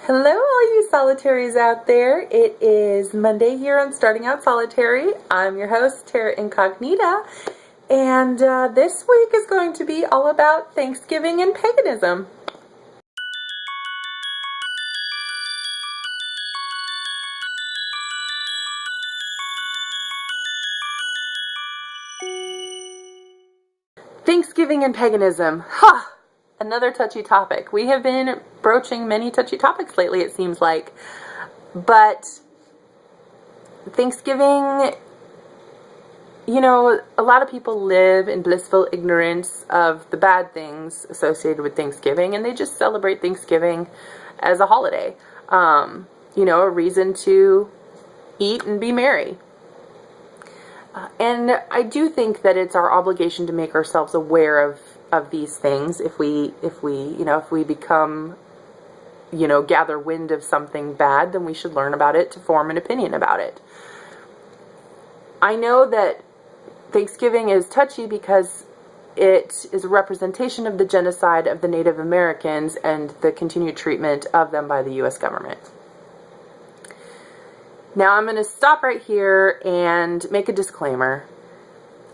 Hello, all you solitaries out there. It is Monday here on Starting Out Solitary. I'm your host, Terra Incognita, and this week is going to be all about Thanksgiving and paganism. Thanksgiving and paganism. Another touchy topic. We have been broaching many touchy topics lately, it seems like. But Thanksgiving, a lot of people live in blissful ignorance of the bad things associated with Thanksgiving, and they just celebrate Thanksgiving as a holiday. A reason to eat and be merry. And I do think that it's our obligation to make ourselves aware of these things. If we become, gather wind of something bad, then we should learn about it to form an opinion about it. I know that Thanksgiving is touchy because it is a representation of the genocide of the Native Americans and the continued treatment of them by the U.S. government. Now I'm going to stop right here and make a disclaimer.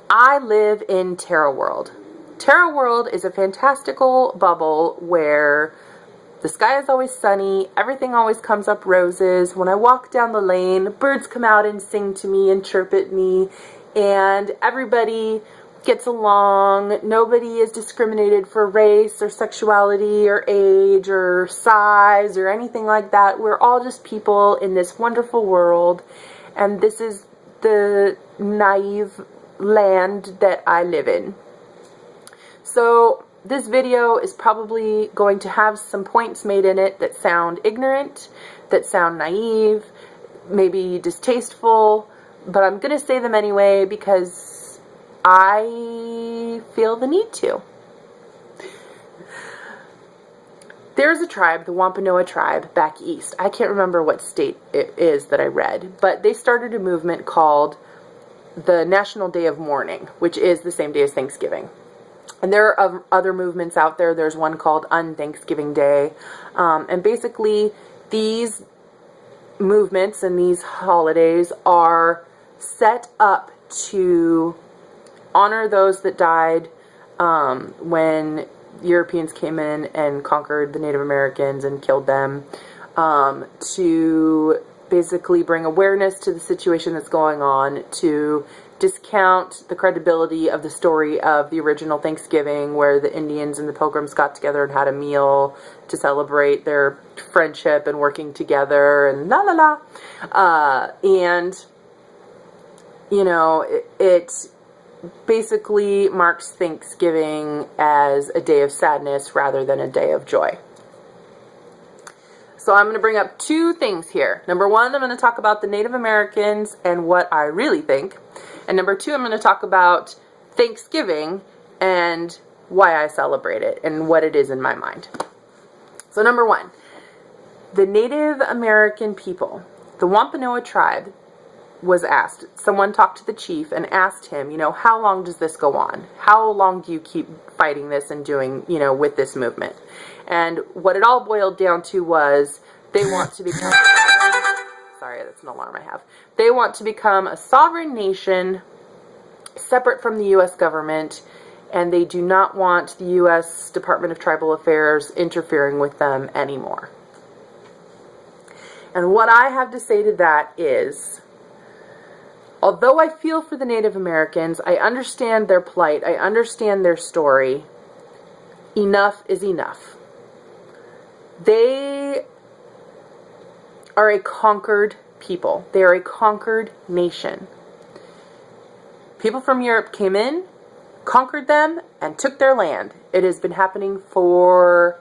I live in Terra World. Terra World is a fantastical bubble where the sky is always sunny, everything always comes up roses. When I walk down the lane, birds come out and sing to me and chirp at me, and everybody gets along. Nobody is discriminated for race or sexuality or age or size or anything like that. We're all just people in this wonderful world, and this is the naive land that I live in. So this video is probably going to have some points made in it that sound ignorant, that sound naive, maybe distasteful, but I'm going to say them anyway because I feel the need to. There's a tribe, the Wampanoag tribe, back east. I can't remember what state it is that I read, but they started a movement called the National Day of Mourning, which is the same day as Thanksgiving. And there are other movements out there. There's one called Un-Thanksgiving Day. And basically, these movements and these holidays are set up to honor those that died when Europeans came in and conquered the Native Americans and killed them, to basically bring awareness to the situation that's going on, to discount the credibility of the story of the original Thanksgiving, where the Indians and the Pilgrims got together and had a meal to celebrate their friendship and working together and la la la. It basically marks Thanksgiving as a day of sadness rather than a day of joy. So I'm going to bring up two things here. Number one, I'm going to talk about the Native Americans and what I really think. And number two, I'm going to talk about Thanksgiving and why I celebrate it and what it is in my mind. So number one, the Native American people, the Wampanoag tribe, was asked, someone talked to the chief and asked him, how long does this go on? How long do you keep fighting this and doing, with this movement? And what it all boiled down to was they want to become... Sorry, that's an alarm I have. They want to become a sovereign nation separate from the U.S. government, and they do not want the U.S. Department of Tribal Affairs interfering with them anymore. And what I have to say to that is, although I feel for the Native Americans, I understand their plight, I understand their story, enough is enough. They are a conquered people. They are a conquered nation. People from Europe came in, conquered them, and took their land. It has been happening for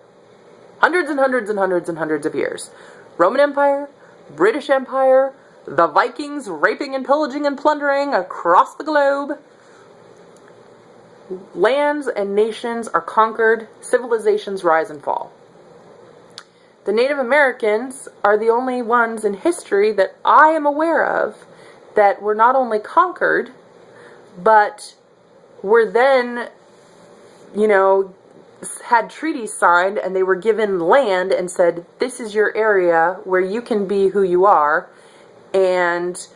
hundreds and hundreds and hundreds and hundreds of years. Roman Empire, British Empire, the Vikings raping and pillaging and plundering across the globe. Lands and nations are conquered, civilizations rise and fall. The Native Americans are the only ones in history that I am aware of that were not only conquered, but were then, had treaties signed and they were given land and said, this is your area where you can be who you are, and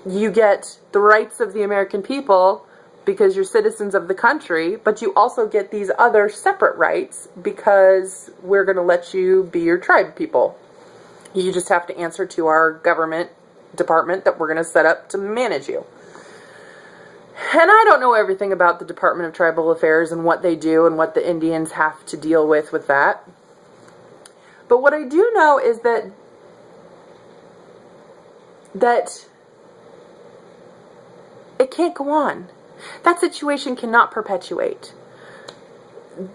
you get the rights of the American people because you're citizens of the country, but you also get these other separate rights because we're going to let you be your tribe people. You just have to answer to our government department that we're going to set up to manage you. And I don't know everything about the Department of Tribal Affairs and what they do and what the Indians have to deal with that. But what I do know is that it can't go on. That situation cannot perpetuate.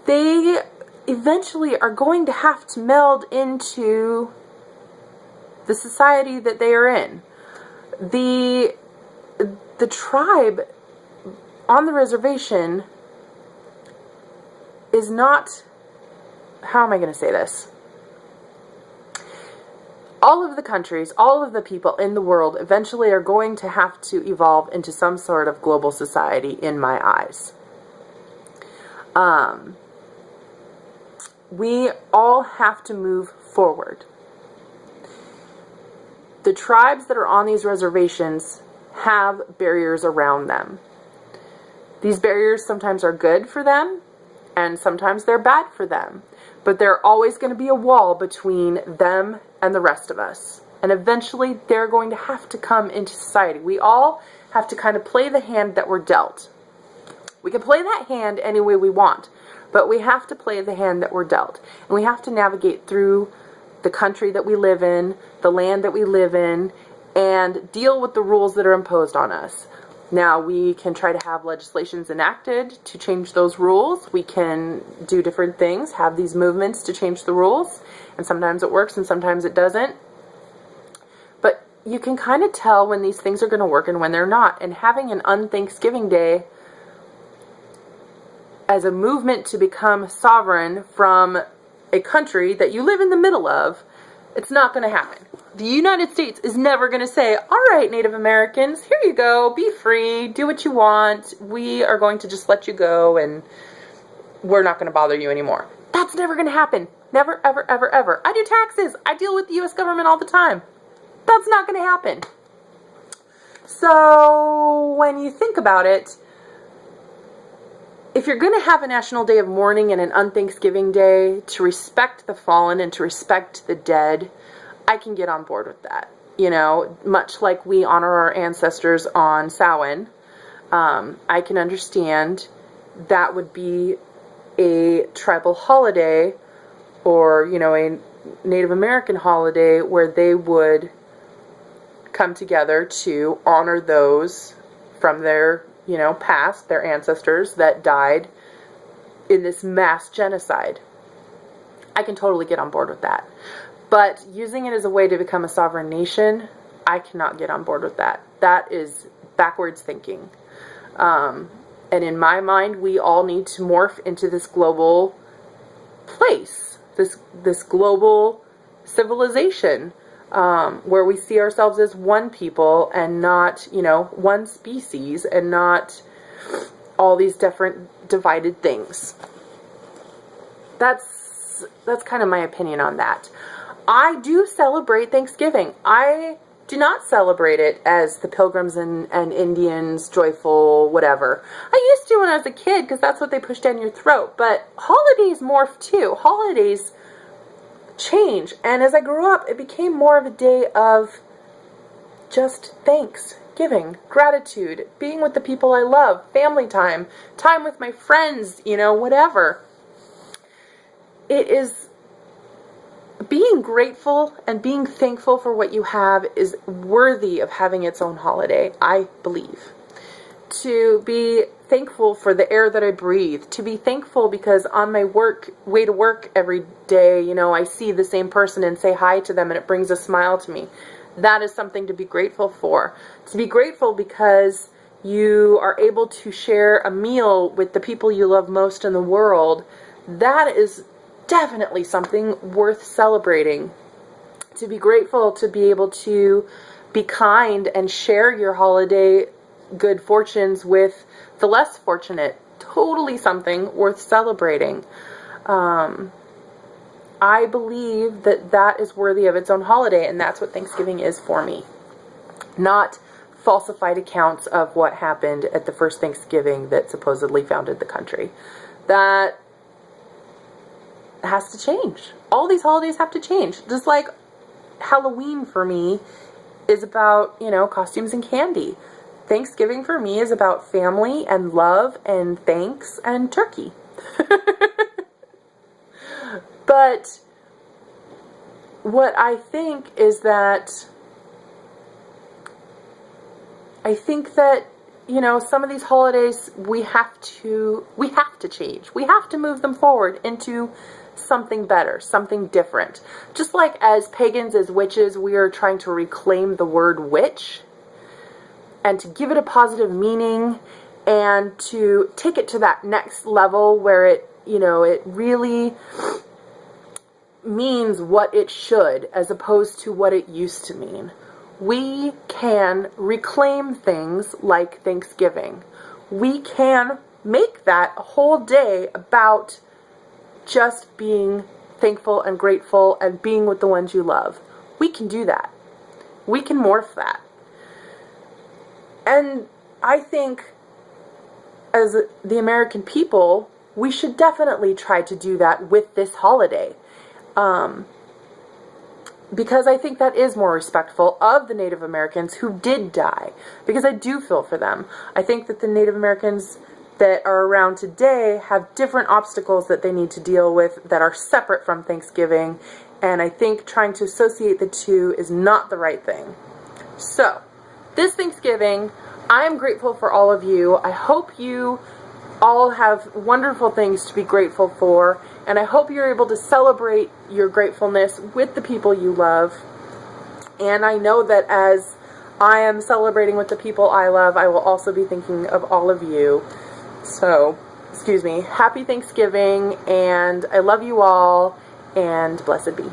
They eventually are going to have to meld into the society that they are in. The tribe on the reservation is not, how am I going to say this? All of the countries, all of the people in the world eventually are going to have to evolve into some sort of global society in my eyes. We all have to move forward. The tribes that are on these reservations have barriers around them. These barriers sometimes are good for them, and sometimes they're bad for them. But there's always going to be a wall between them and the rest of us. And eventually, they're going to have to come into society. We all have to kind of play the hand that we're dealt. We can play that hand any way we want, but we have to play the hand that we're dealt. And we have to navigate through the country that we live in, the land that we live in, and deal with the rules that are imposed on us. Now, we can try to have legislations enacted to change those rules. We can do different things, have these movements to change the rules. And sometimes it works and sometimes it doesn't. But you can kind of tell when these things are going to work and when they're not. And having an un-Thanksgiving Day as a movement to become sovereign from a country that you live in the middle of, it's not going to happen. The United States is never going to say, all right, Native Americans, here you go, be free, do what you want. We are going to just let you go and we're not going to bother you anymore. That's never going to happen. Never, ever, ever, ever. I do taxes. I deal with the U.S. government all the time. That's not going to happen. So when you think about it, if you're going to have a National Day of Mourning and an un-Thanksgiving Day to respect the fallen and to respect the dead, I can get on board with that. You know, much like we honor our ancestors on Samhain, I can understand that would be a tribal holiday or, you know, a Native American holiday where they would come together to honor those from their, you know, past, their ancestors that died in this mass genocide. I can totally get on board with that. But using it as a way to become a sovereign nation, I cannot get on board with that. That is backwards thinking. And in my mind, we all need to morph into this global place, this global civilization, where we see ourselves as one people and not, you know, one species and not all these different divided things. That's kind of my opinion on that. I do celebrate Thanksgiving. I do not celebrate it as the Pilgrims and Indians, joyful, whatever. I used to when I was a kid because that's what they pushed down your throat. But holidays morph too. Holidays change. And as I grew up, it became more of a day of just thanksgiving, gratitude, being with the people I love, family time, time with my friends, you know, whatever. It is being grateful and being thankful for what you have is worthy of having its own holiday, I believe. To be thankful for the air that I breathe, to be thankful because on my way to work every day, you know, I see the same person and say hi to them and it brings a smile to me. That is something to be grateful for. To be grateful because you are able to share a meal with the people you love most in the world. That is definitely something worth celebrating. To be grateful to be able to be kind and share your holiday good fortunes with the less fortunate. Totally something worth celebrating. I believe that that is worthy of its own holiday, and that's what Thanksgiving is for me. Not falsified accounts of what happened at the first Thanksgiving that supposedly founded the country. That has to change. All these holidays have to change. Just like Halloween for me is about, costumes and candy. Thanksgiving for me is about family and love and thanks and turkey. But what I think is that some of these holidays we have to change. We have to move them forward into something better, something different. Just like as pagans, as witches, we are trying to reclaim the word witch and to give it a positive meaning and to take it to that next level where it really means what it should as opposed to what it used to mean. We can reclaim things like Thanksgiving. We can make that a whole day about just being thankful and grateful and being with the ones you love. We can do that. We can morph that. And I think as the American people, we should definitely try to do that with this holiday. Because I think that is more respectful of the Native Americans who did die. Because I do feel for them. I think that the Native Americans that are around today have different obstacles that they need to deal with that are separate from Thanksgiving. And I think trying to associate the two is not the right thing. So, this Thanksgiving, I am grateful for all of you. I hope you all have wonderful things to be grateful for, and I hope you're able to celebrate your gratefulness with the people you love. And I know that as I am celebrating with the people I love, I will also be thinking of all of you. So, happy Thanksgiving, and I love you all, and blessed be.